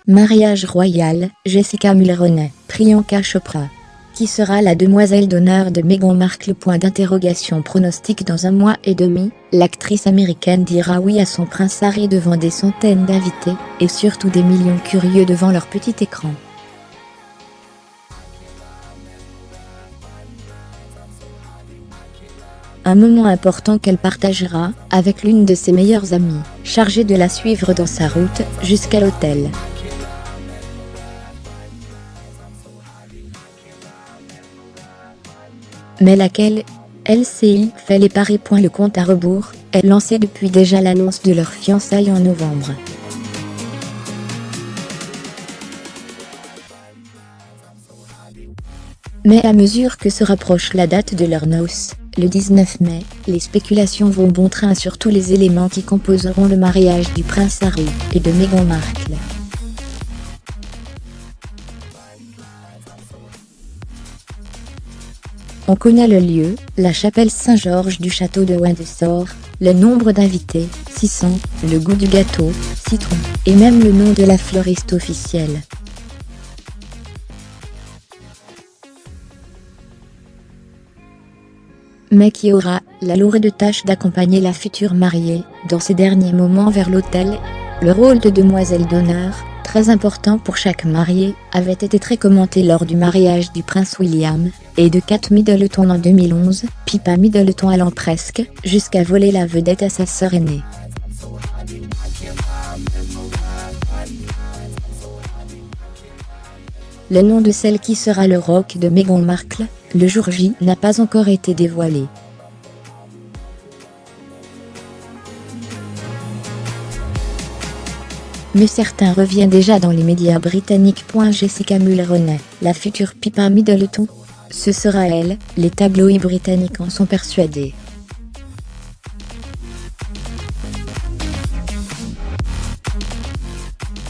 Mariage royal, Jessica Mulroney, Priyanka Chopra. Qui sera la demoiselle d'honneur de Meghan Markle? Pronostic dans 1 mois et demi, l'actrice américaine dira oui à son prince Harry devant des centaines d'invités, et surtout des millions curieux devant leur petit écran. Un moment important qu'elle partagera avec l'une de ses meilleures amies, chargée de la suivre dans sa route jusqu'à l'hôtel. Mais laquelle? LCI fait les paris. Le compte à rebours est lancé depuis déjà l'annonce de leur fiançailles en novembre. Mais à mesure que se rapproche la date de leurs noces, le 19 mai, les spéculations vont bon train sur tous les éléments qui composeront le mariage du prince Harry et de Meghan Markle. On connaît le lieu, la chapelle Saint-Georges du château de Windsor, le nombre d'invités, 600, le goût du gâteau, citron, et même le nom de la fleuriste officielle. Mais qui aura la lourde tâche d'accompagner la future mariée dans ses derniers moments vers l'hôtel? Le rôle de demoiselle d'honneur, très important pour chaque mariée, avait été très commenté lors du mariage du prince William et de Kate Middleton en 2011, Pippa Middleton allant presque jusqu'à voler la vedette à sa sœur aînée. Le nom de celle qui sera le roc de Meghan Markle, le jour J, n'a pas encore été dévoilé. Mais certains reviennent déjà dans les médias britanniques. Jessica Mulroney, la future Pippa Middleton? Ce sera elle, les tabloïds britanniques en sont persuadés.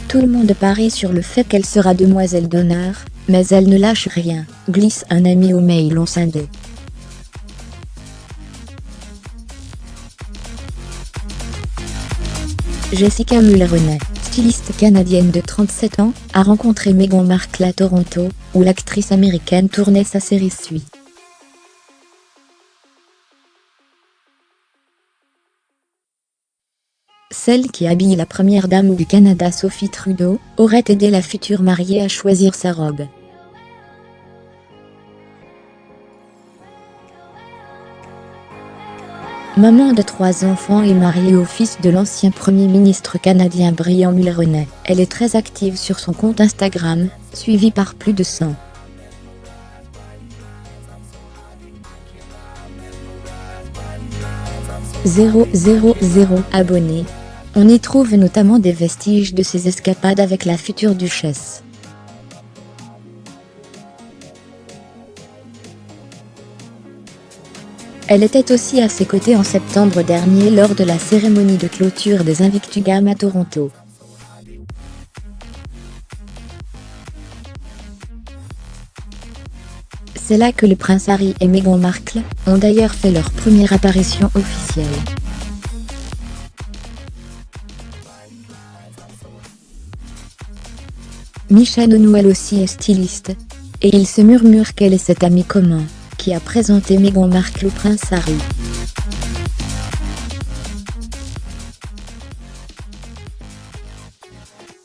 Tout le monde parie sur le fait qu'elle sera demoiselle d'honneur, mais elle ne lâche rien, glisse un ami au mail en scindé. Jessica Mulroney, styliste canadienne de 37 ans, a rencontré Meghan Markle à Toronto, où l'actrice américaine tournait sa série Suis. Celle qui habille la première dame du Canada, Sophie Trudeau, aurait aidé la future mariée à choisir sa robe. Maman de 3 enfants et mariée au fils de l'ancien Premier ministre canadien Brian Mulroney, elle est très active sur son compte Instagram, suivi par plus de 100 000 abonnés. On y trouve notamment des vestiges de ses escapades avec la future duchesse. Elle était aussi à ses côtés en septembre dernier lors de la cérémonie de clôture des Invictus Games à Toronto. C'est là que le prince Harry et Meghan Markle ont d'ailleurs fait leur première apparition officielle. Michelle O'Neill aussi est styliste, et il se murmure qu'elle est cet ami commun qui a présenté Meghan Markle au prince Harry.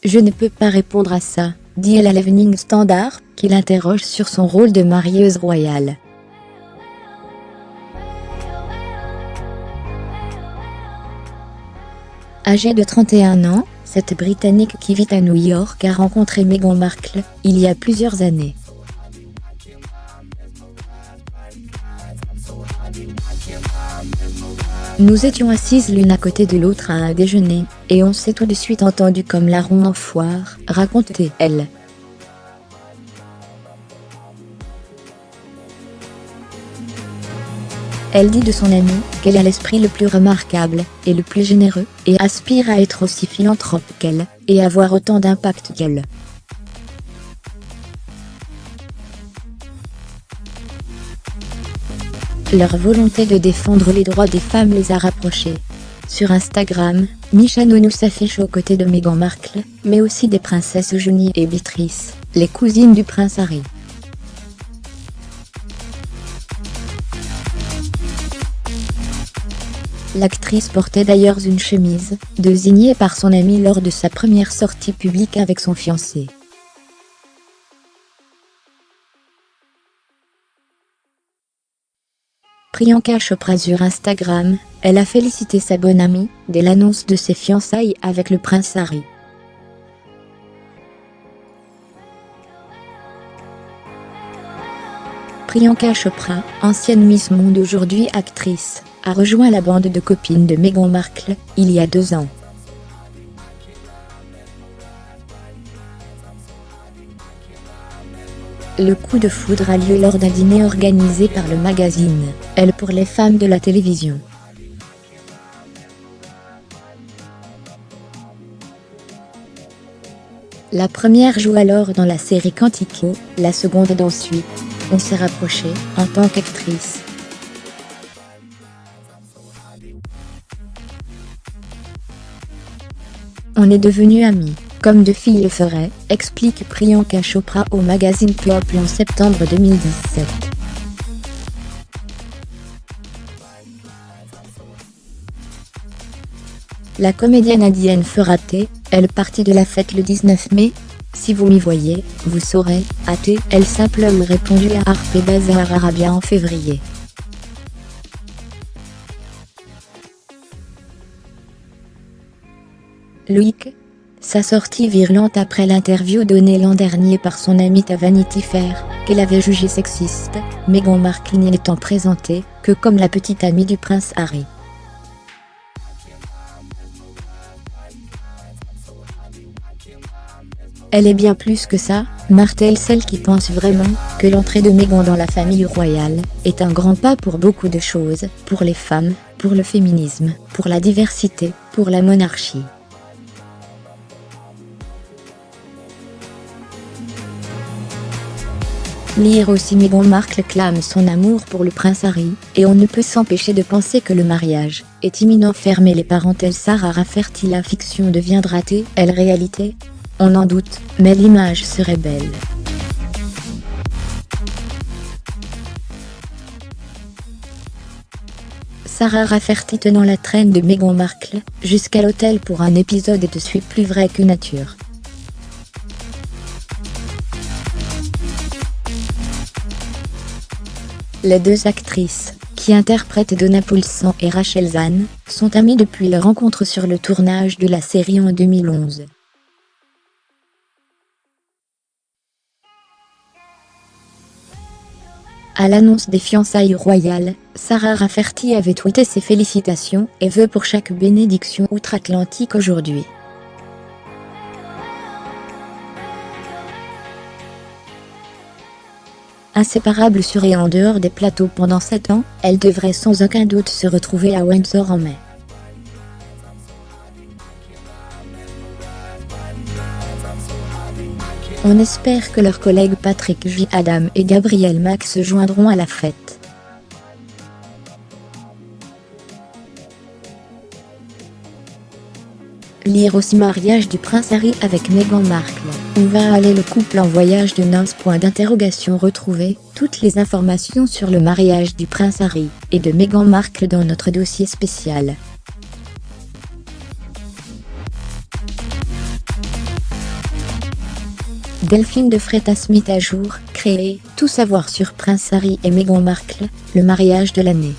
Je ne peux pas répondre à ça, dit-elle à l'Evening Standard, qui l'interroge sur son rôle de marieuse royale. Âgée de 31 ans, cette Britannique qui vit à New York a rencontré Meghan Markle il y a plusieurs années. Nous étions assises l'une à côté de l'autre à un déjeuner, et on s'est tout de suite entendu comme larron en foire, racontait-elle. Elle dit de son amie qu'elle a l'esprit le plus remarquable et le plus généreux, et aspire à être aussi philanthrope qu'elle, et avoir autant d'impact qu'elle. Leur volonté de défendre les droits des femmes les a rapprochés. Sur Instagram, Misha Nonou s'affiche aux côtés de Meghan Markle, mais aussi des princesses Eugénie et Beatrice, les cousines du prince Harry. L'actrice portait d'ailleurs une chemise, désignée par son amie lors de sa première sortie publique avec son fiancé. Priyanka Chopra sur Instagram, elle a félicité sa bonne amie, dès l'annonce de ses fiançailles avec le prince Harry. Priyanka Chopra, ancienne Miss Monde aujourd'hui actrice, a rejoint la bande de copines de Meghan Markle, il y a 2 ans. Le coup de foudre a lieu lors d'un dîner organisé par le magazine Elle pour les femmes de la télévision. La première joue alors dans la série Quantico, la seconde d'ensuite. On s'est rapprochés en tant qu'actrice. On est devenus amis, comme 2 filles le feraient, explique Priyanka Chopra au magazine People en septembre 2017. La comédienne indienne Ferrate, elle partit de la fête le 19 mai. Si vous m'y voyez, vous saurez, a-t-elle simplement répondu à Harper Bazaar Arabia en février. Loïc. Sa sortie virulente après l'interview donnée l'an dernier par son amie à Vanity Fair, qu'elle avait jugée sexiste, Meghan Markle n'y étant présentée que comme la petite amie du prince Harry. Elle est bien plus que ça, martèle celle qui pense vraiment que l'entrée de Meghan dans la famille royale est un grand pas pour beaucoup de choses, pour les femmes, pour le féminisme, pour la diversité, pour la monarchie. Lire aussi Meghan Markle clame son amour pour le prince Harry, et on ne peut s'empêcher de penser que le mariage est imminent. Fermez les parenthèses. Sarah Rafferty. La fiction deviendra-t-elle réalité? On en doute, mais l'image serait belle. Sarah Rafferty tenant la traîne de Meghan Markle jusqu'à l'hôtel pour un épisode de Suis plus vrai que nature. Les 2 actrices, qui interprètent Donna Poulsen et Rachel Zahn, sont amies depuis leur rencontre sur le tournage de la série en 2011. À l'annonce des fiançailles royales, Sarah Rafferty avait tweeté ses félicitations et vœux pour chaque bénédiction outre-Atlantique aujourd'hui. Inséparables sur et en dehors des plateaux pendant 7 ans, elles devraient sans aucun doute se retrouver à Windsor en mai. On espère que leurs collègues Patrick J. Adam et Gabriel Mack se joindront à la fête. Lire aussi mariage du prince Harry avec Meghan Markle. Où va aller le couple en voyage de noces? Retrouvez toutes les informations sur le mariage du prince Harry et de Meghan Markle dans notre dossier spécial. Delphine de Freitas Smith à jour, créé, tout savoir sur prince Harry et Meghan Markle, le mariage de l'année.